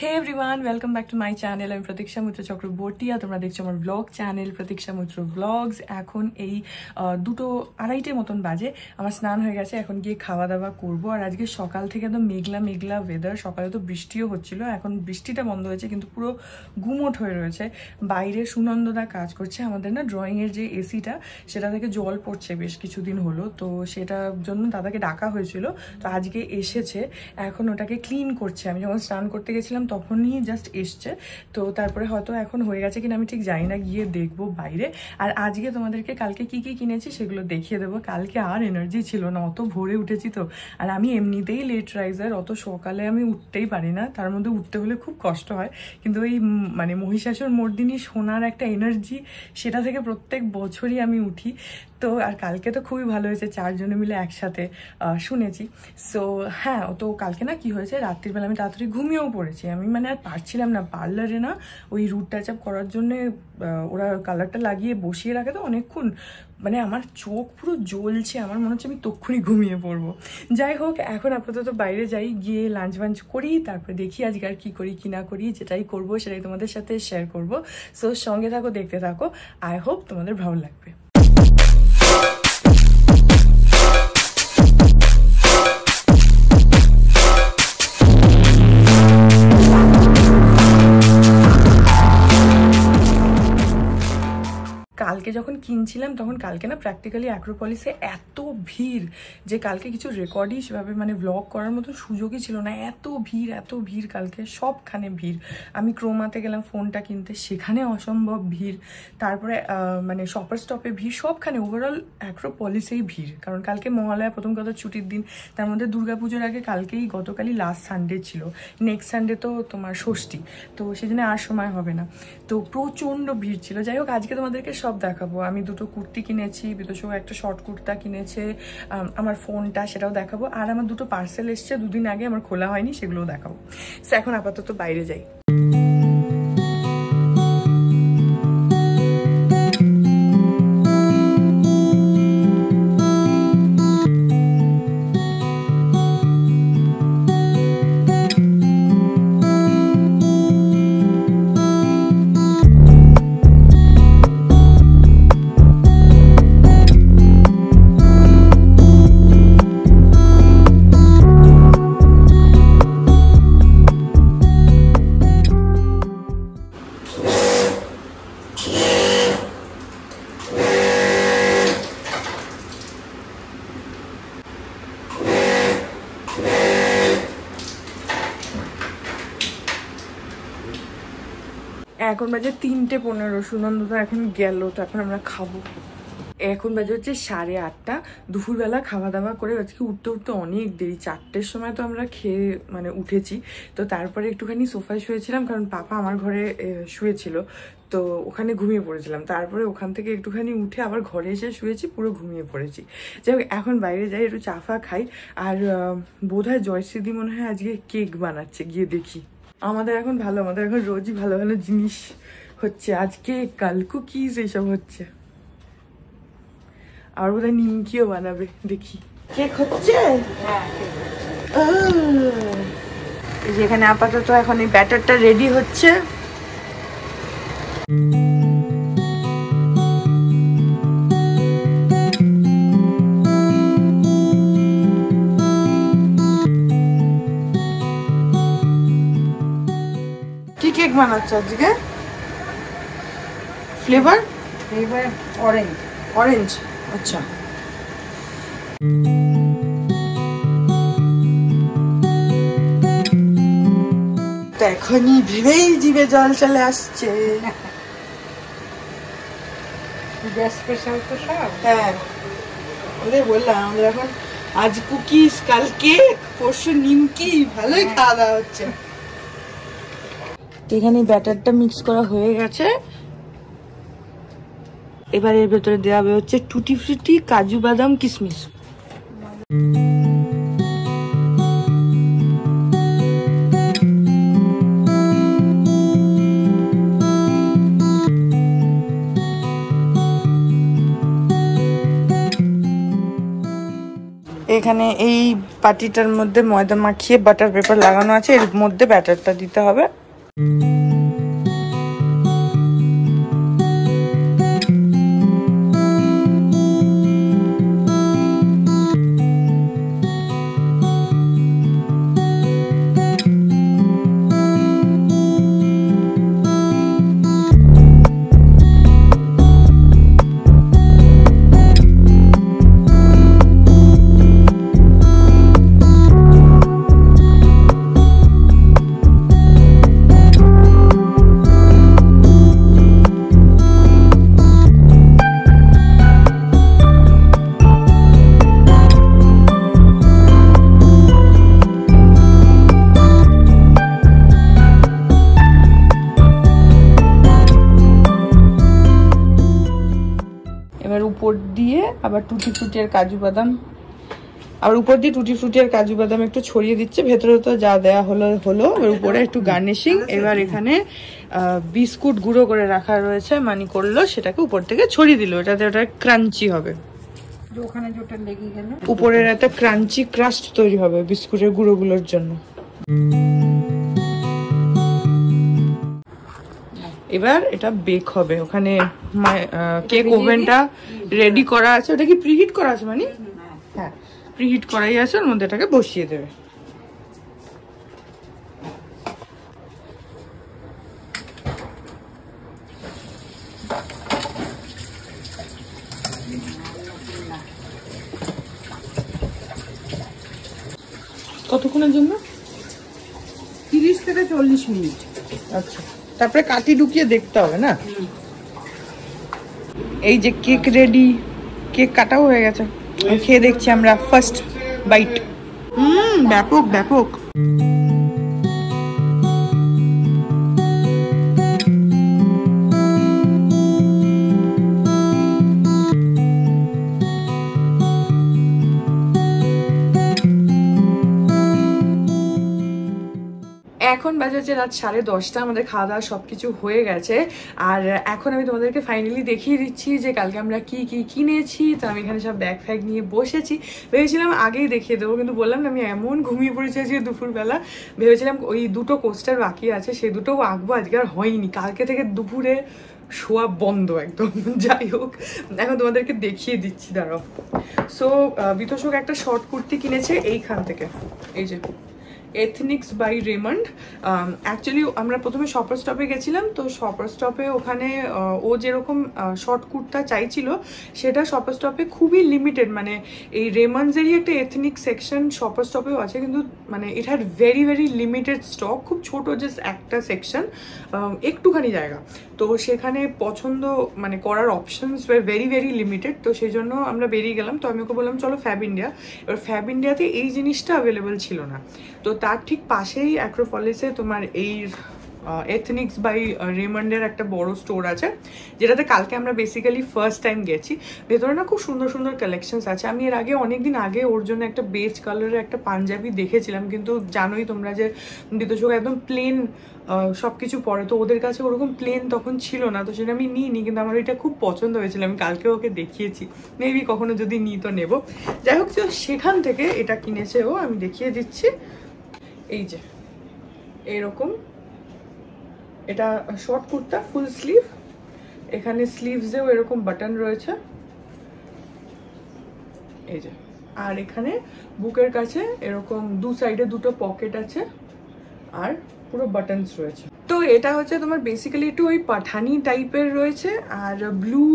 Hey everyone, welcome back to my channel. আমি প্রতীক্ষা মিত্র চক্রবর্তী আর তোমরা দেখছো আমার ব্লগ চ্যানেল প্রতীক্ষা মিত্র ব্লগস। এখন এই 2:30 মতন বাজে। আমার স্নান হয়ে গেছে, এখন গিয়ে খাওয়া দাওয়া করবো। আর আজকে সকাল থেকে একদম মেঘলা মেঘলা ওয়েদার। সকালে তো বৃষ্টিও হচ্ছিল, এখন বৃষ্টিটা বন্ধ হয়েছে কিন্তু পুরো গুমোট হয়ে রয়েছে। বাইরে সুনন্দদা কাজ করছে। আমাদের না ড্রয়িংয়ের যে এসিটা, সেটা থেকে জল পড়ছে বেশ কিছুদিন হলো, তো সেটার জন্য দাদাকে ডাকা হয়েছিল। তো আজকে এসেছে, এখন ওটাকে ক্লিন করছে। আমি যখন স্নান করতে গেছিলাম তখনই জাস্ট এসছে, তো তারপরে হয়তো এখন হয়ে গেছে কিনা আমি ঠিক জানি না, গিয়ে দেখবো বাইরে। আর আজকে তোমাদেরকে কালকে কি কি কিনেছি সেগুলো দেখিয়ে দেবো। কালকে আর এনার্জি ছিল না, অত ভোরে উঠেছি তো। আর আমি এমনিতেই লেট রাইজার, অত সকালে আমি উঠতেই পারি না, তার মধ্যে উঠতে হলে খুব কষ্ট হয়। কিন্তু ওই মানে মহিষাসুর মর্দিনী শোনার একটা এনার্জি, সেটা থেকে প্রত্যেক বছরই আমি উঠি। তো আর কালকে তো খুবই ভালো হয়েছে, 4 জনে মিলে একসাথে শুনেছি। সো হ্যাঁ, তো কালকে না কি হয়েছে, রাত্রিবেলা আমি তাড়াতাড়ি ঘুমিয়েও পড়েছি। আমি মানে আর পারছিলাম না, পার্লারে না ওই রুট টাচ আপ করার জন্যে ওরা কালারটা লাগিয়ে বসিয়ে রাখে তো অনেকক্ষণ, মানে আমার চোখ পুরো জ্বলছে, আমার মনে হচ্ছে আমি তক্ষুনি ঘুমিয়ে পড়বো। যাই হোক, এখন আপাতত বাইরে যাই, গিয়ে লাঞ্চ বাঞ্চ করি, তারপরে দেখি আজকে আর কি করি কি না করি। যেটাই করবো সেটাই তোমাদের সাথে শেয়ার করবো। সো সঙ্গে থাকো, দেখতে থাকো। আই হোপ তোমাদের ভালো লাগবে। কালকে যখন কিনছিলাম তখন কালকে না প্র্যাকটিক্যালি অ্যাক্রোপলিসে এত ভিড় যে কালকে কিছু রেকর্ডই সেভাবে মানে ব্লগ করার মতো সুযোগই ছিল না। এত ভিড় কালকে, সবখানে ভিড়। আমি ক্রোমাতে গেলাম ফোনটা কিনতে, সেখানে অসম্ভব ভিড়। তারপরে মানে শপার স্টপে ভিড়, সবখানে ওভারঅল অ্যাক্রোপলিসেই ভিড়। কারণ কালকে মহালয়া, প্রথম কথা ছুটির দিন, তার মধ্যে দুর্গাপুজোর আগে গতকালই লাস্ট সানডে ছিল, নেক্সট সানডে তো তোমার ষষ্ঠী, তো সেই জন্য আর সময় হবে না। তো প্রচণ্ড ভিড় ছিল। যাই হোক, আজকে তোমাদেরকে সব দেখাবো। আমি 2টো কুর্তি কিনেছি, বিদুষও একটা শর্ট কুর্তা কিনেছে, আমার ফোনটা সেটাও দেখাবো। আর আমার 2টো পার্সেল এসছে 2 দিন আগে, আমার খোলা হয়নি, সেগুলোও দেখাবো। সো এখন আপাতত বাইরে যাই। এখন বাজে 3:15, সুনন্দতা এখন গেল, তারপর আমরা খাবো। এখন বাজে হচ্ছে 8:30। দুপুরবেলা খাওয়া দাওয়া করে আজকে উঠতে অনেক দেরি, 4টের সময় তো আমরা খেয়ে মানে উঠেছি। তো তারপরে একটুখানি সোফায় শুয়েছিলাম, কারণ পাপা আমার ঘরে শুয়েছিল, তো ওখানে ঘুমিয়ে পড়েছিলাম। তারপরে ওখান থেকে একটুখানি উঠে আবার ঘরে এসে শুয়েছি, পুরো ঘুমিয়ে পড়েছি। যাই হোক, এখন বাইরে যাই, একটু চা ফা খাই। আর বোধহয় জয়শ্রীদি মনে হয় আজকে কেক বানাচ্ছে, গিয়ে দেখি। আমাদের এখন রোজই ভালো ভালো জিনিস হচ্ছে। আজকে কাল কুকিজ এইসব হচ্ছে, আর বোধহয় নিমকিও বানাবে, দেখি। কেক হচ্ছে, যেখানে আপাতত এখন এই ব্যাটারটা রেডি হচ্ছে। কি কেক বানাচ্ছে আজকে? Flavour orange. আচ্ছা, এখনই ভেবেই জিভে জল চলে আসছে। হ্যাঁ, ওদের বললাম আমাদের এখন আজ কুকিজ, কাল কেক, পরশু নিমকি, ভালোই খাওয়া দাওয়া হচ্ছে। এখানে ব্যাটারটা মিক্স করা হয়ে গেছে, এবার এর ভেতরে দেওয়া হবে হচ্ছে টুটি ফ্রুটি, কাজু বাদাম, কিশমিশ। এখানে এই পাটিটার মধ্যে ময়দা মাখিয়ে বাটার পেপার লাগানো আছে, এর মধ্যে ব্যাটারটা দিতে হবে। এবার উপর দিয়ে আবার টুটি ফ্রুটি আর কাজু বাদাম, আর উপর দিয়ে টুটি ফ্রুটি আর কাজু বাদাম একটু ছড়িয়ে দিচ্ছে। ভেতরে তো যা দেয়া হলো হলো, এবার উপরে একটু গার্নিশিং। এবার এখানে বিস্কুট গুঁড়ো করে রাখা রয়েছে, মানি করলো সেটাকে উপর থেকে ছড়িয়ে দিল, এটাতে ওটা ক্রাঞ্চি হবে। ওখানে যেটা লেগে গেল উপরের একটা ক্রাঞ্চি ক্রাস্ট তৈরি হবে বিস্কুটের গুঁড়োগুলোর জন্য। এবার এটা বেক হবে। ওখানে কেক ওভেনটা রেডি করা আছে। ওটা কি প্রিহিট করা আছে মানে? হ্যাঁ, প্রিহিট করাই আছে, ওর মধ্যে এটাকে বসিয়ে দেবে। কতক্ষণের জন্য? 30 থেকে 40 মিনিট। আচ্ছা, তারপরে কাটি ঢুকিয়ে দেখতে হবে না? এই যে কেক রেডি, কেক কাটাও হয়ে গেছে। খেয়ে দেখছি আমরা ফার্স্ট বাইট। ব্যাপক ব্যাপক। এখন বাজে হচ্ছে রাত 10:30। আমাদের খাওয়া দাওয়া সবকিছু হয়ে গেছে, আর এখন আমি তোমাদেরকে ফাইনালি দেখিয়ে দিচ্ছি যে কালকে আমরা কি কি কিনেছি। তো আমি এখানে সব ব্যাগ ফ্যাগ নিয়ে বসেছি। ভেবেছিলাম আগেই দেখিয়ে দেবো, কিন্তু বললাম না আমি এমন ঘুমিয়ে পড়েছি আজকে দুপুরবেলা। ভেবেছিলাম ওই দুটো কোস্টার বাকি আছে, সেই দুটোও আঁকবো, আজকে আর হয়নি। কালকে থেকে দুপুরে শোয়া বন্ধ একদম। যাই হোক, এখন তোমাদেরকে দেখিয়ে দিচ্ছি, দাঁড়াও। সো বিতোষক একটা শর্ট কুর্তি কিনেছে এইখান থেকে, এই যে এথনিক্স বাই রেমন্ড। অ্যাকচুয়ালি আমরা প্রথমে শপার স্টপে গেছিলাম, তো শপার স্টপে ওখানে ও যেরকম শর্ট কুর্তা চাইছিল সেটা শপার স্টপে খুবই লিমিটেড, মানে এই রেমন্ডসেরই একটা এথনিক সেকশন শপার স্টপেও আছে, কিন্তু মানে it had very very limited stock, খুব ছোট জাস্ট একটা সেকশন, একটুখানি জায়গা। তো সেখানে পছন্দ মানে করার অপশনস ভেরি ভেরি লিমিটেড। তো সেই জন্য আমরা বেরিয়ে গেলাম। তো আমি ওকে বললাম চলো ফ্যাব ইন্ডিয়া। এবার ফ্যাব ইন্ডিয়াতে এই জিনিসটা অ্যাভেলেবেল ছিল না। তো তার ঠিক পাশেই অ্যাক্রোপলিসে তোমার এই এথনিক্স বাই রেমন্ডের একটা বড় স্টোর আছে, যেটাতে কালকে আমরা বেসিক্যালি ফার্স্ট টাইম গেছি। ভেতরে না খুব সুন্দর সুন্দর কালেকশনস আছে। আমি এর আগে অনেকদিন আগে ওর জন্য একটা বেজ কালারের একটা পাঞ্জাবি দেখেছিলাম, কিন্তু জানোই তোমরা যে বিতোষক একদম প্লেন সব কিছু পরে, তো ওদের কাছে ওরকম প্লেন তখন ছিল না, তো সেটা আমি নিইনি। কিন্তু আমার এটা খুব পছন্দ হয়েছিল, আমি কালকে ওকে দেখিয়েছি। মেবি কখনো যদি নিই তো নেবো। যাই হোক, সেখান থেকে এটা কিনেছে ও, আমি দেখিয়ে দিচ্ছি। এই যে এরকম, এটা শর্ট কুর্তা ফুল স্লিভ, এখানে স্লিভসেও এরকম বাটন রয়েছে, এই যে। আর এখানে বুকের কাছে এরকম দু সাইডে দুটো পকেট আছে, আর পুরো বাটনস রয়েছে। তো এটা হচ্ছে তোমার বেসিক্যালি একটু ওই পাঠানি টাইপের রয়েছে, আর ব্লু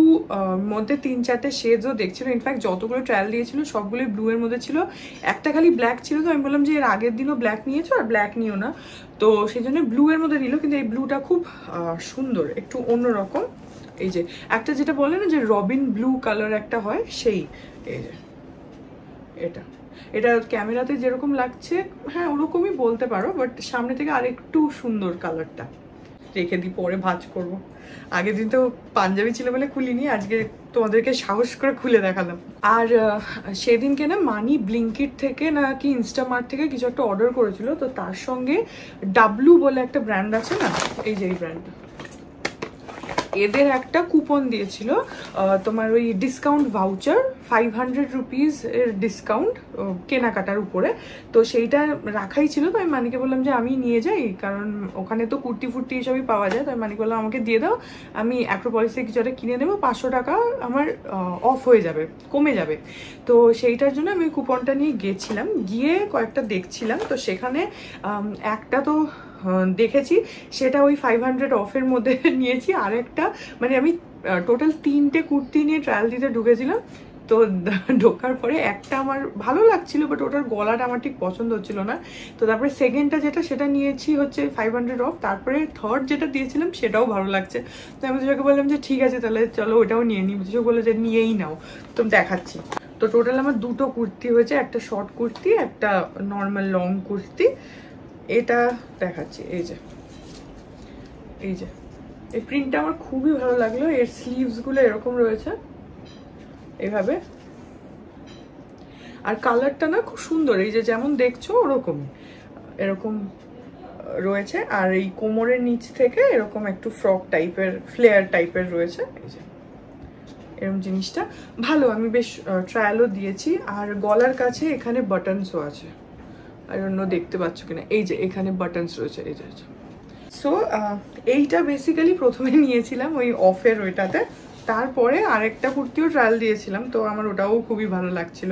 মধ্যে 3-4টে শেডসও দেখছিল। ইনফ্যাক্ট যতগুলো ট্রায়াল দিয়েছিল সবগুলোই ব্লু এর মধ্যে ছিল, একটা খালি ব্ল্যাক ছিল। তো আমি বললাম যে এর আগের দিনও ব্ল্যাক নিয়েছো আর ব্ল্যাক নিও না, তো সেই জন্য ব্লু এর মধ্যে নিল। কিন্তু এই ব্লুটা খুব সুন্দর, একটু অন্যরকম। এই যে একটা যেটা বলে না যে রবিন ব্লু কালার একটা হয়, সেই এই যে এটা এটা ক্যামেরাতে যেরকম লাগছে হ্যাঁ ওরকমই বলতে পারো, বাট সামনে থেকে আরেকটু সুন্দর কালারটা। রেখে দিই, পরে ভাঁজ করব। আগের দিন তো পাঞ্জাবি ছিল বলে খুলিনি, আজকে তোমাদেরকে সাহস করে খুলে দেখালাম। আর সেদিনকে না মানি ব্লিঙ্কিট থেকে নাকি ইনস্টামার্ট থেকে কিছু একটা অর্ডার করেছিল, তো তার সঙ্গে ডাব্লু বলে একটা ব্র্যান্ড আছে না, এই যে এই ব্র্যান্ডটা, এদের একটা কুপন দিয়েছিল তোমার ওই ডিসকাউন্ট ভাউচার 500 রুপিস এর ডিসকাউন্ট কেনাকাটার উপরে। তো সেইটা রাখাই ছিল। তো আমি মানিকে বললাম যে আমি নিয়ে যাই, কারণ ওখানে তো কুর্তি ফুর্তি এসবই পাওয়া যায়। তো আমি মানিক বললাম আমাকে দিয়ে দাও, আমি অ্যাক্রোপলিসে কিছু একটা কিনে নেবো, 500 টাকা আমার অফ হয়ে যাবে, কমে যাবে। তো সেইটার জন্য আমি কুপনটা নিয়ে গেছিলাম, গিয়ে কয়েকটা দেখছিলাম। তো সেখানে একটা তো দেখেছি, সেটা ওই 500 অফের মধ্যে নিয়েছি। আর একটা মানে আমি টোটাল 3টে কুর্তি নিয়ে ট্রায়াল দিতে ঢুকেছিলাম। তো ঢোকার পরে একটা আমার ভালো লাগছিল, বাট ওটার গলাটা আমার ঠিক পছন্দ হচ্ছিল না। তো তারপরে সেকেন্ডটা যেটা, সেটা নিয়েছি হচ্ছে 500 অফ। তারপরে থার্ড যেটা দিয়েছিলাম সেটাও ভালো লাগছে। তো আমি দুজনকে বললাম যে ঠিক আছে তাহলে চলো ওটাও নিয়ে নিই। দুজন বললো যে নিয়েই নাও। তো দেখাচ্ছি। তো টোটাল আমার 2টো কুর্তি হয়েছে, একটা শর্ট কুর্তি, একটা নর্মাল লং কুর্তি। এটা দেখাচ্ছি, এই যে এই প্রিন্টটা আমার খুবই ভালো লাগলো। এর স্লিভসগুলো এরকম রয়েছে এভাবে, আর কালারটা না খুব সুন্দর, এই যে যেমন দেখছো ওরকমই এরকম রয়েছে। আর এই কোমরের নিচ থেকে এরকম একটু ফ্রক টাইপের, ফ্লেয়ার টাইপের রয়েছে। এই যে এরকম জিনিসটা ভালো, আমি বেশ ট্রায়ালও দিয়েছি। আর গলার কাছে এখানে বাটনসও আছে, আর অন্য দেখতে পাচ্ছ কিনা, এই যে এখানে বাটনস রয়েছে, এই যে। সো এইটা বেসিক্যালি প্রথমে নিয়েছিলাম ওই অফের ওইটাতে। তারপরে আরেকটা কুর্তিও ট্রায়াল দিয়েছিলাম, তো আমার ওটাও খুবই ভালো লাগছিল।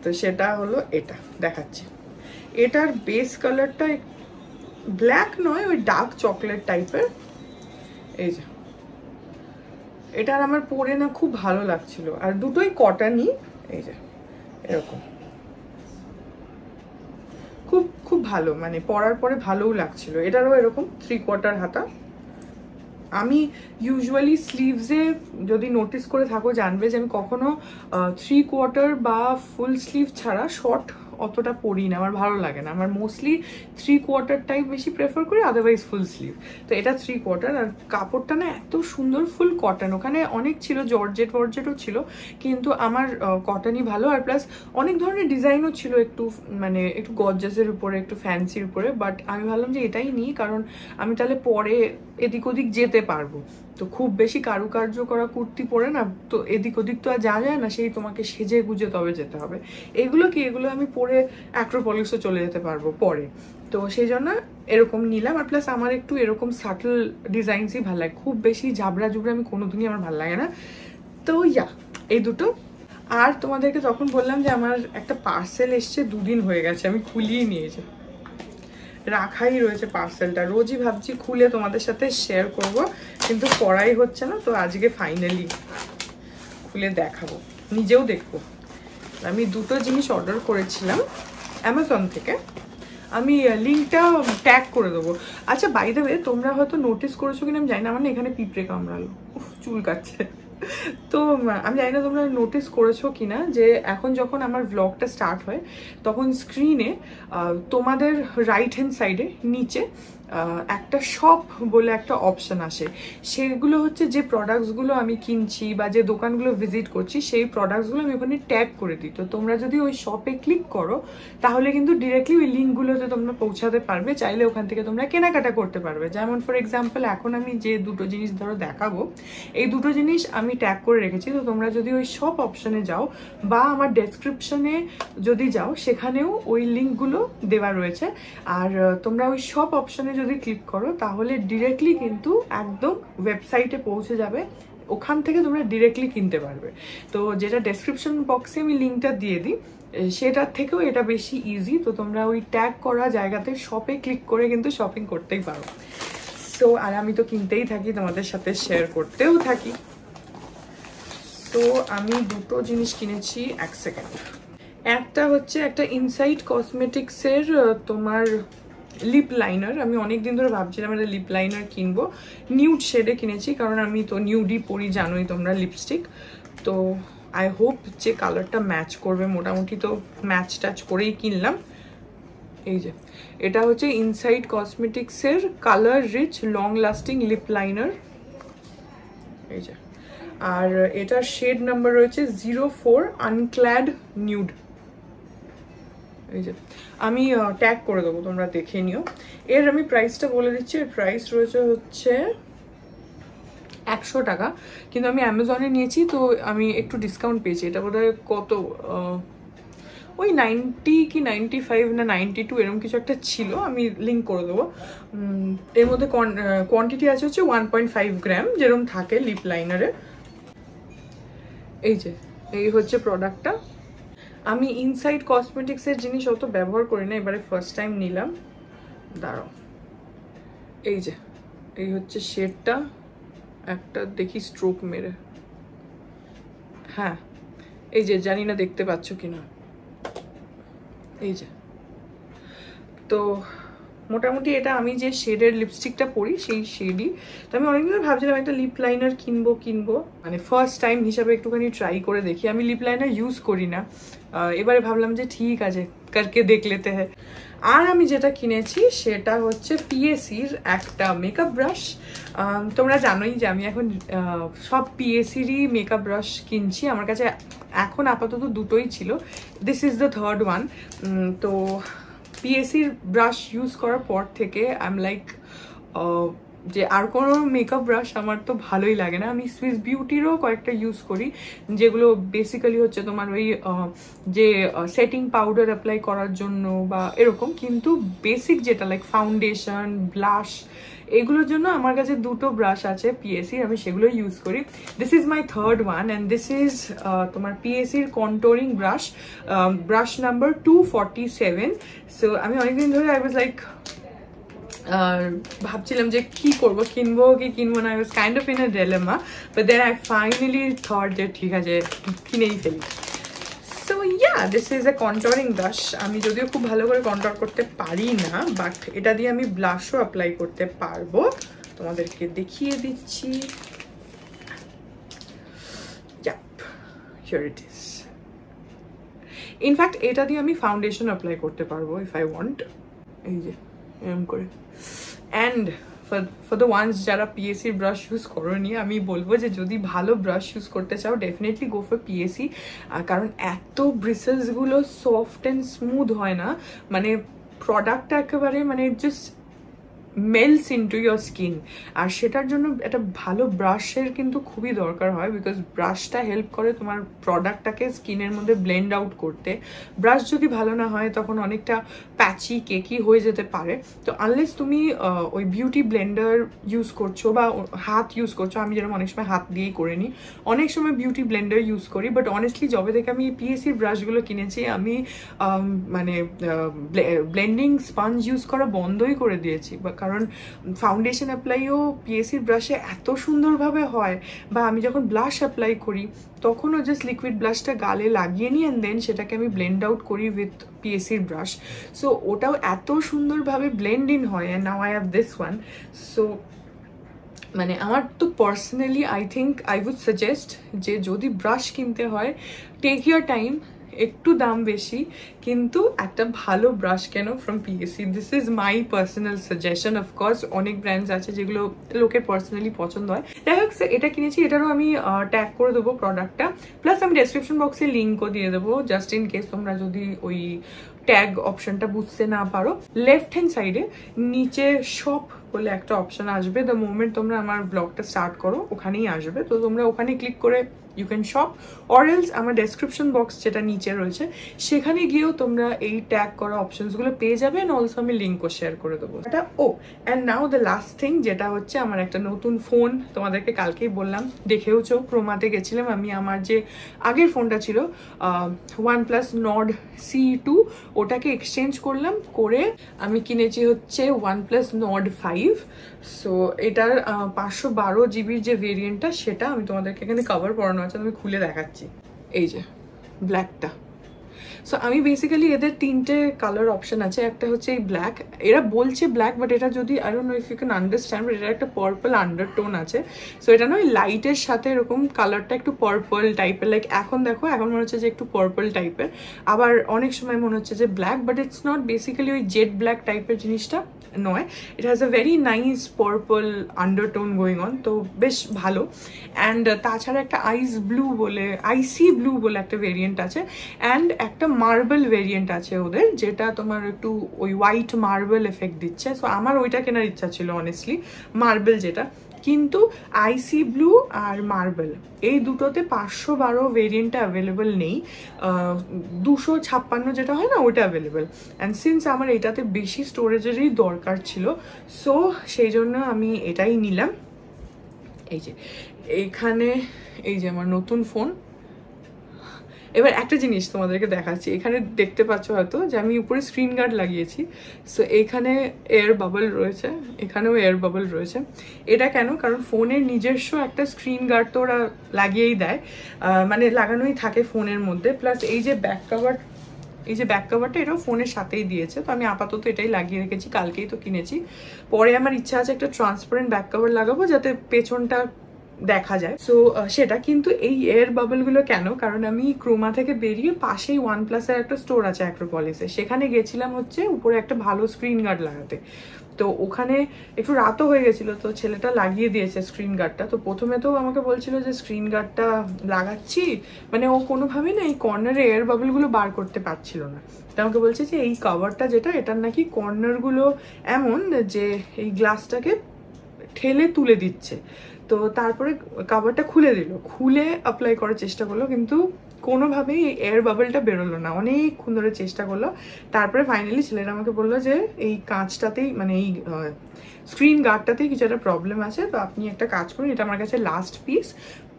তো সেটা হলো এটা, দেখাচ্ছি। এটার বেস কালারটা ব্ল্যাক নয়, ওই ডার্ক চকলেট টাইপের। এই যে এটার আমার পরে না খুব ভালো লাগছিল। আর দুটোই কটনই, এই যে এরকম খুব ভালো, মানে পরার পরে ভালোও লাগছিল। এটারও এরকম 3/4 হাতা। আমি ইউজুয়ালি স্লিভসে যদি নোটিস করে থাকো জানবে যে আমি কখনো 3/4 বা ফুল স্লিভ ছাড়া শর্ট অতটা পরি না, আমার ভালো লাগে না। আমার মোস্টলি 3/4 টাইপ বেশি প্রেফার করি, আদারওয়াইজ ফুল স্লিভ। তো এটা 3/4। আর কাপড়টা না এত সুন্দর, ফুল কটন। ওখানে অনেক ছিল, জর্জেটও ছিল, কিন্তু আমার কটনই ভালো। আর প্লাস অনেক ধরনের ডিজাইনও ছিল, একটু মানে একটু গর্জাসের উপরে, একটু ফ্যান্সির উপরে। বাট আমি ভাবলাম যে এটাই নিই, কারণ আমি তাহলে পরে এদিক ওদিক যেতে পারবো। তো খুব বেশি কারুকার্য করা কুর্তি পরে না তো এদিক ওদিক তো আর যাওয়া যায় না, সেই তোমাকে সেজে গুজে তবে যেতে হবে। এগুলো আমি পরে অ্যাক্রোপলিসও চলে যেতে পারবো পরে। তো সেই জন্য এরকম নিলাম। আর প্লাস আমার একটু এরকম সাটল ডিজাইনসই ভালো লাগে, খুব বেশি ঝাবড়া জুবড়া আমি কোনোদিনই আমার ভালো লাগে না। তো এই দুটো। আর তোমাদেরকে তখন বললাম যে আমার একটা পার্সেল এসছে, 2 দিন হয়ে গেছে, আমি খুলিয়ে নিয়েছি, রাখাই রয়েছে পার্সেলটা। রোজই ভাবছি খুলে তোমাদের সাথে শেয়ার করব, কিন্তু করাই হচ্ছে না। তো আজকে ফাইনালি খুলে দেখাবো, নিজেও দেখবো। আমি 2টো জিনিস অর্ডার করেছিলাম অ্যামাজন থেকে, আমি লিঙ্কটা ট্যাগ করে দেবো। আচ্ছা বাই দ্য ওয়ে, তোমরা হয়তো নোটিস করেছো কিনা আমি জানি না, আমার না এখানে পিঁপড়ে কামড়ালো, চুল কাটছে। তো আমি জানি না তোমরা নোটিস করেছো কিনা, যে এখন যখন আমার ব্লগটা স্টার্ট হয় তখন স্ক্রিনে তোমাদের রাইট হ্যান্ড সাইডে নিচে একটা শপ বলে একটা অপশন আসে। সেগুলো হচ্ছে যে প্রোডাক্টসগুলো আমি কিনছি বা যে দোকানগুলো ভিজিট করছি, সেই প্রোডাক্টসগুলো আমি ওখানে ট্যাগ করে দিই। তো তোমরা যদি ওই শপে ক্লিক করো তাহলে কিন্তু ডিরেক্টলি ওই লিঙ্কগুলোতে তোমরা পৌঁছাতে পারবে, চাইলে ওখান থেকে তোমরা কেনাকাটা করতে পারবে। যেমন ফর এক্সাম্পল এখন আমি যে 2টো জিনিস ধরো দেখাবো, এই 2টো জিনিস আমি ট্যাগ করে রেখেছি। তো তোমরা যদি ওই শপ অপশনে যাও বা আমার ডেসক্রিপশনে যদি যাও, সেখানেও ওই লিঙ্কগুলো দেওয়া রয়েছে। আর তোমরা ওই শপ অপশনে যদি ক্লিক করো তাহলে ডিরেক্টলি কিন্তু একদম ওয়েবসাইটে পৌঁছে যাবে, ওখান থেকে তোমরা ডিরেক্টলি কিনতে পারবে। তো যেটা ডেসক্রিপশন বক্সে আমি লিঙ্কটা দিয়ে দিই, সেটার থেকেও এটা বেশি ইজি। তো তোমরা ওই ট্যাগ করা জায়গাতে শপে ক্লিক করে কিন্তু শপিং করতেই পারো। তো আর আমি তো কিনতেই থাকি, তোমাদের সাথে শেয়ার করতেও থাকি। তো আমি 2টো জিনিস কিনেছি, 1 সেকেন্ড। একটা হচ্ছে একটা ইনসাইড কসমেটিক্সের তোমার লিপ লাইনার। আমি অনেকদিন ধরে ভাবছিলাম একটা লিপ লাইনার কিনবো, নিউড শেডে কিনেছি, কারণ আমি তো নিউডই পরি জানোই তোমরা লিপস্টিক। তো আই হোপ যে কালারটা ম্যাচ করবে, মোটামুটি তো ম্যাচ টাচ করেই কিনলাম। এই যে এটা হচ্ছে ইনসাইড কসমেটিক্সের colour rich long lasting lip liner, এই যে। আর এটার শেড নাম্বার রয়েছে 04 আনক্ল্যাড নিউড। এই যে আমি ট্যাগ করে দেবো, তোমরা দেখে নিও। এর আমি প্রাইসটা বলে দিচ্ছি। এর প্রাইস রয়েছে হচ্ছে 100 টাকা, কিন্তু আমি অ্যামাজনে নিয়েছি তো আমি একটু ডিসকাউন্ট পেয়েছি। এটা বোধহয় কত ওই 90 কি 95 না 92 এরকম কিছু একটা ছিল, আমি লিঙ্ক করে দেবো। এর মধ্যে কোয়ান্টিটি আছে হচ্ছে 1.5 গ্রাম যেরকম থাকে লিপ লাইনারে। এই হচ্ছে প্রোডাক্টটা। আমি ইনসাইড কসমেটিক্সের জিনিস অত ব্যবহার করি না, এবারে ফার্স্ট টাইম নিলাম। দাঁড়াও, এই হচ্ছে শেডটা, একটা দেখি স্ট্রোক মেরে, হ্যাঁ জানি না দেখতে পাচ্ছ কিনা, তো মোটামুটি এটা আমি যে শেডের লিপস্টিকটা পরি সেই শেডই। তো আমি অনেকদিন ভাবছিলাম একটা লিপ লাইনার কিনবো, মানে ফার্স্ট টাইম হিসাবে একটুখানি ট্রাই করে দেখি। আমি লিপ লাইনার ইউজ করি না, এবারে ভাবলাম যে ঠিক আছে কারকে দেখ লেতে হ্যাঁ। আর আমি যেটা কিনেছি সেটা হচ্ছে পিএসির একটা মেকআপ ব্রাশ। তোমরা জানোই যে আমি এখন সব পিএসিরই মেকআপ ব্রাশ কিনছি। আমার কাছে এখন আপাতত দুটোই ছিল, this is the third one. তো পিএসির ব্রাশ ইউজ করার পর থেকে আই এম লাইক যে আর কোনো মেকআপ ব্রাশ আমার তো ভালোই লাগে না। আমি সুইস বিউটিরও কয়েকটা ইউজ করি, যেগুলো বেসিক্যালি হচ্ছে তোমার ওই যে সেটিং পাউডার অ্যাপ্লাই করার জন্য বা এরকম, কিন্তু বেসিক যেটা লাইক ফাউন্ডেশন, ব্লাশ, এগুলোর জন্য আমার কাছে দুটো ব্রাশ আছে পিএসি, আমি সেগুলো ইউজ করি। This is my third one and this is তোমার পিএসির controlling brush, brush number 247। So আমি অনেকদিন ধরে আই ওয়াজ লাইক ভাবছিলাম যে কি করবো, কিনবো কি কিনবো না, I was kind of in a dilemma, but then I finally thought যে ঠিক আছে কিনেই ফেলি। So yeah, this is a controlling brush. আমি যদিও খুব ভালো করে কন্ট্রোল করতে পারি না, বাট এটা দিয়ে আমি ব্লাশও অ্যাপ্লাই করতে পারবো। তোমাদেরকে দেখিয়ে দিচ্ছি, হিয়ার ইট ইজ। ইনফ্যাক্ট এটা দিয়ে আমি ফাউন্ডেশন অ্যাপ্লাই করতে পারবো ইফ আই ওয়ান্ট, এই যে এরকম করে। অ্যান্ড ফর দ্য ওয়ান্স যারা পিএসি ব্রাশ ইউজ করোনি, আমি বলবো যে যদি ভালো ব্রাশ ইউজ করতে চাও ডেফিনেটলি গো ফর পিএসি, কারণ এত ব্রিসেলসগুলো সফট অ্যান্ড স্মুথ হয় না, মানে প্রোডাক্টটা একেবারে মানে জাস্ট মেলস ইনটু ইয়োর স্কিন। আর সেটার জন্য একটা ভালো ব্রাশের কিন্তু খুবই দরকার হয়, বিকজ ব্রাশটা হেল্প করে তোমার প্রোডাক্টটাকে স্কিনের মধ্যে ব্লেন্ড আউট করতে। ব্রাশ যদি ভালো না হয় তখন অনেকটা প্যাচি কেকি হয়ে যেতে পারে। তো আনলেস তুমি ওই বিউটি ব্লেন্ডার ইউজ করছো বা হাত ইউজ করছো, আমি যেরকম অনেক সময় হাত দিয়েই করে নিই, অনেক সময় বিউটি ব্লেন্ডার ইউজ করি, বাট অনেস্টলি যবে থেকে আমি পিএসির ব্রাশগুলো কিনেছি আমি মানে ব্লেন্ডিং স্পঞ্জ ইউজ করা বন্ধই করে দিয়েছি। কারণ ফাউন্ডেশন অ্যাপ্লাইও পিএসির ব্রাশে এত সুন্দরভাবে হয়, বা আমি যখন ব্লাশ অ্যাপ্লাই করি তখনও জাস্ট লিকুইড ব্লাশটা গালে লাগিয়ে নিই অ্যান্ড দেন সেটাকে আমি ব্লেন্ড আউট করি উইথ পিএসির ব্রাশ। সো ওটাও এত সুন্দরভাবে ব্লেন্ড ইন হয়। And now I have this one. So মানে আমার তো personally I think I would suggest যে যদি ব্রাশ কিনতে হয়, টেক ইউর টাইম, একটু দাম বেশি কিন্তু একটা ভালো ব্রাশ কেন from PAC. This is my personal suggestion. Of course অনেক ব্র্যান্ডস আছে যেগুলো লোকের পার্সোনালি পছন্দ হয়। যাই হোক, এটা কিনেছি, এটারও আমি ট্যাগ করে দেবো প্রোডাক্টটা, প্লাস আমি ডেসক্রিপশন বক্সে লিঙ্কও দিয়ে দেবো, জাস্ট ইন কেস তোমরা যদি ওই ট্যাগ অপশনটা বুঝতে না পারো। লেফট হ্যান্ড সাইডে নিচে শপ বলে একটা অপশন আসবে, দ্য মোমেন্ট তোমরা আমার ব্লগটা স্টার্ট করো ওখানেই আসবে, তো তোমরা ওখানে ক্লিক করে you can shop, or else আমার ডেসক্রিপশন বক্স যেটা নিচে রয়েছে সেখানে গিয়েও তোমরা এই ট্যাগ করা অপশনসগুলো পেয়ে যাবে। অ্যান্ড অলসো আমি লিঙ্কও শেয়ার করে দেবো এটা। And now the last thing, যেটা হচ্ছে আমার একটা নতুন ফোন। তোমাদেরকে কালকেই বললাম, দেখেওছো, ক্রোমাতে গেছিলাম আমি। আমার যে আগের ফোনটা ছিল OnePlus Nord CE2, ওটাকে এক্সচেঞ্জ করলাম, করে আমি কিনেছি হচ্ছে OnePlus Nord 5। সো এটার 512 জিবির যে ভেরিয়েন্টটা সেটা আমি তোমাদেরকে এখানে কভার পড়ানো আছে, আমি খুলে দেখাচ্ছি। এই যে ব্ল্যাকটা। সো আমি বেসিক্যালি এদের তিনটে কালার অপশন আছে। একটা হচ্ছে এই ব্ল্যাক, এরা বলছে ব্ল্যাক, বাট এটা যদি I don't know if you can understand, but এটা একটা পার্পল আন্ডারটোন আছে। সো এটা নয় লাইটের সাথে এরকম কালারটা একটু পার্পল টাইপের, লাইক এখন দেখো এখন মনে হচ্ছে যে একটু পার্পল টাইপের, আবার অনেক সময় মনে হচ্ছে যে black, but it's not basically ওই জেড ব্ল্যাক টাইপের জিনিসটা নয়। It has a very nice purple undertone going on, তো বেশ ভালো। অ্যান্ড তাছাড়া একটা আইসি ব্লু বলে একটা ভেরিয়েন্ট আছে, অ্যান্ড একটা মার্বেল ভেরিয়েন্ট আছে ওদের, যেটা তোমার একটু ওই হোয়াইট মার্বেল এফেক্ট দিচ্ছে। সো আমার ওইটা কেনার ইচ্ছা ছিল অনেস্টলি, মার্বেল যেটা। কিন্তু আইসি ব্লু আর মার্বেল এই দুটোতে 512 ভেরিয়েন্টটা অ্যাভেলেবেল নেই, 256 যেটা হয় না ওটা অ্যাভেলেবেল। অ্যান্ড সিন্স আমার এটাতে বেশি স্টোরেজেরই দরকার ছিল, সো সেই জন্য আমি এটাই নিলাম। এই যে এইখানে এই যে আমার নতুন ফোন। এবার একটা জিনিস তোমাদেরকে দেখাচ্ছি, এখানে দেখতে পাচ্ছ হয়তো যে আমি উপরে স্ক্রিন গার্ড লাগিয়েছি, সো এইখানে এয়ার বাবল রয়েছে, এখানেও এয়ার বাবল রয়েছে। এটা কেন? কারণ ফোনের নিজস্ব একটা স্ক্রিন গার্ড তো ওরা লাগিয়েই দেয়, মানে লাগানোই থাকে ফোনের মধ্যে। প্লাস এই যে ব্যাক কাভার, এই যে ব্যাক কাভারটা এটাও ফোনের সাথেই দিয়েছে, তো আমি আপাতত এটাই লাগিয়ে রেখেছি, কালকেই তো কিনেছি। পরে আমার ইচ্ছা আছে একটা ট্রান্সপারেন্ট ব্যাক কাভার লাগাবো যাতে পেছনটা দেখা যায়, সো সেটা। কিন্তু এই এয়ার বাবলগুলো কেন? কারণ আমি ক্রোমা থেকে বেরিয়ে পাশেই OnePlus-এর একটা স্টোর আছে অ্যাক্রোপলিসে, সেখানে গেছিলাম হচ্ছে উপরে একটা ভালো স্ক্রিন গার্ড লাগাতে। তো ওখানে একটু রাতও হয়ে গেছিলো, তো ছেলেটা লাগিয়ে দিয়েছে স্ক্রিন গার্ডটা। তো প্রথমে তো আমাকে বলছিল যে স্ক্রিন গার্ডটা লাগাচ্ছি, মানে ও কোনোভাবেই না এই কর্নারে এয়ার বাবলগুলো বার করতে পারছিল না। তো আমাকে বলছে যে এই কভারটা যেটা, এটার নাকি কর্নারগুলো এমন যে এই গ্লাসটাকে ঠেলে তুলে দিচ্ছে। তো তারপরে কাভারটা খুলে দিল, খুলে অ্যাপ্লাই করার চেষ্টা করলো, কিন্তু কোনোভাবেই এই এয়ার বাবলটা বেরোলো না, অনেকক্ষণ ধরে চেষ্টা করলো। তারপরে ফাইনালি ছেলেরা আমাকে বললো যে এই কাঁচটাতেই, মানে এই স্ক্রিন গার্ডটাতেই কিছু একটা প্রবলেম আছে, তো আপনি একটা কাজ করুন, এটা আমার কাছে লাস্ট পিস,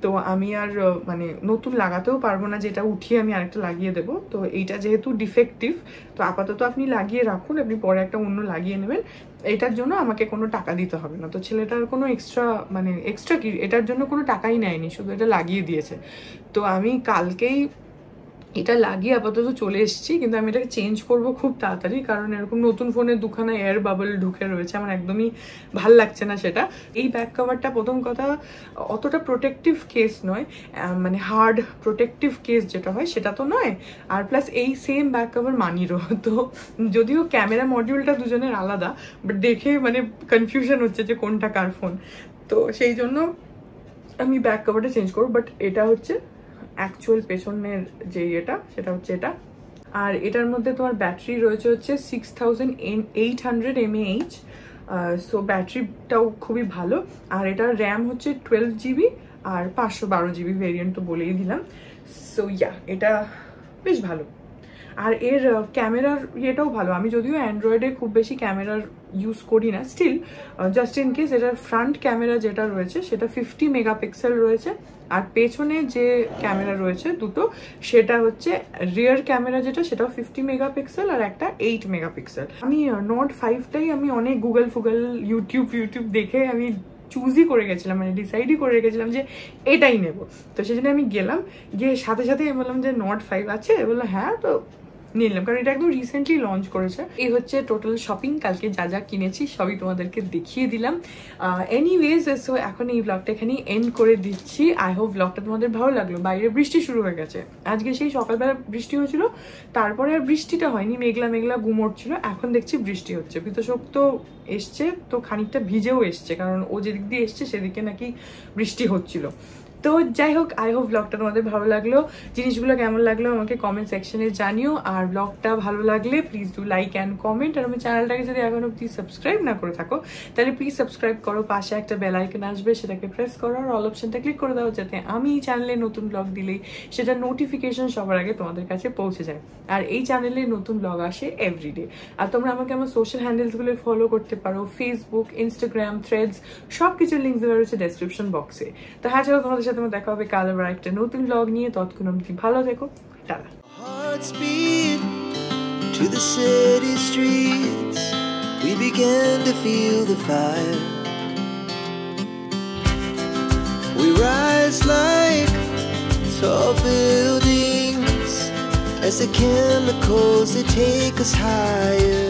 তো আমি আর মানে নতুন লাগাতেও পারবো না, যেটা উঠিয়ে আমি আরেকটা লাগিয়ে দেবো। তো এইটা যেহেতু ডিফেক্টিভ, তো আপাতত আপনি লাগিয়ে রাখুন, আপনি পরে একটা অন্য লাগিয়ে নেবেন, এটার জন্য আমাকে কোনো টাকা দিতে হবে না। তো ছেলেটার কোনো এক্সট্রা, মানে এক্সট্রা কি, এটার জন্য কোনো টাকাই নেয়নি, শুধু এটা লাগিয়ে দিয়েছে। তো আমি কালকেই এটা লাগিয়ে আপাতত চলে এসেছি, কিন্তু আমি এটাকে চেঞ্জ করব খুব তাড়াতাড়ি, কারণ এরকম নতুন ফোনে দুখানা এয়ার বাবল ঢুকে রয়েছে, আমার একদমই ভাল লাগছে না সেটা। এই ব্যাক কভারটা প্রথম কথা অতটা প্রোটেক্টিভ কেস নয়, মানে হার্ড প্রোটেক্টিভ কেস যেটা হয় সেটা তো নয়, আর প্লাস এই সেম ব্যাক কভার মানিরও। তো যদিও ক্যামেরা মডিউলটা দুজনের আলাদা, বাট দেখে মানে কনফিউশন হচ্ছে যে কোনটা কার ফোন, তো সেই জন্য আমি ব্যাক কভারটা চেঞ্জ করবো। বাট এটা হচ্ছে অ্যাকচুয়াল পেছনের যে এটা, সেটা হচ্ছে এটা। আর এটার মধ্যে তোমার ব্যাটারি রয়েছে হচ্ছে 6800 mAh, সো ব্যাটারিটাও খুবই ভালো। আর এটার র্যাম হচ্ছে 12 GB আর 512 GB ভেরিয়েন্ট, তো বলেই দিলাম। সো ইয়া, এটা বেশ ভালো। আর এর ক্যামেরার ইয়েটাও ভালো। আমি যদিও অ্যান্ড্রয়েডে খুব বেশি ক্যামেরার ইউজ করি না, স্টিল জাস্ট ইন কেস এটার ফ্রন্ট ক্যামেরা যেটা রয়েছে সেটা 50 মেগাপিক্সেল রয়েছে, আর পেছনে যে ক্যামেরা রয়েছে দুটো, সেটা হচ্ছে রিয়ার ক্যামেরা যেটা, সেটাও 50 মেগাপিক্সেল আর একটা 8 মেগাপিক্সেল। আমি নোট 5টাই আমি অনেক গুগল ইউটিউব দেখে আমি চুজই করে গেছিলাম, মানে ডিসাইডই করে রেখেছিলাম যে এটাই নেব। তো সেজন্য আমি গেলাম, গিয়ে সাথে সাথে বললাম যে নোট 5 আছে, বললো হ্যাঁ, তো নিলাম, কারণ এটা একদম রিসেন্টলি লঞ্চ করেছে। এই হচ্ছে টোটাল শপিং, কালকে যা যা কিনেছি সবই তোমাদেরকে দেখিয়ে দিলাম। এনিওয়েজ, সো এখন এই ব্লগটা এখানেই এন্ড করে দিচ্ছি। আই হোপ ব্লগটা তোমাদের ভালো লাগলো। বাইরে বৃষ্টি শুরু হয়ে গেছে, আজকে সেই সকালবেলা বৃষ্টি হয়েছিল, তারপরে আর বৃষ্টিটা হয়নি, মেঘলা মেঘলা গুমোট ছিল, এখন দেখছি বৃষ্টি হচ্ছে। বিতোষক তো এসছে, তো খানিকটা ভিজেও এসছে, কারণ ও যেদিক দিয়ে এসছে সেদিকে নাকি বৃষ্টি হচ্ছিল। তো যাই হোক, আই হোপ ব্লগটা তোমাদের ভালো লাগলো। জিনিসগুলো কেমন লাগলো আমাকে কমেন্ট সেকশনে জানিও, আর ব্লগটা ভালো লাগলে please do like and comment. আর আমার চ্যানেলটাকে যদি এখন অব্দি সাবস্ক্রাইব না করে থাকো, তাহলে প্লিজ সাবস্ক্রাইব করো, পাশে একটা বেল আইকন আসবে, সেটাকে প্রেস করো আর অল অপশনটা ক্লিক করে দাও, যাতে আমি এই চ্যানেলে নতুন ব্লগ দিলেই সেটা নোটিফিকেশন সবার আগে তোমাদের কাছে পৌঁছে যায়। আর এই চ্যানেলে নতুন ব্লগ আসে এভরিডে। আর তোমরা আমাকে আমার সোশ্যাল হ্যান্ডেলসগুলো ফলো করতে পারো, ফেসবুক, ইনস্টাগ্রাম, থ্রেডস, সব কিছুর লিঙ্ক দেওয়া রয়েছে ডেসক্রিপশন বক্সে। তো হ্যাঁ, চলো তোমাদের সাথে দেখা হবে কাল আবার একটা নতুন ব্লগ নিয়ে। ততক্ষণ অবধি ভালো থেকো, tata. Hearts beat to the city streets, we began to feel the fire. We rise like tall buildings as the chemicals, they take us higher.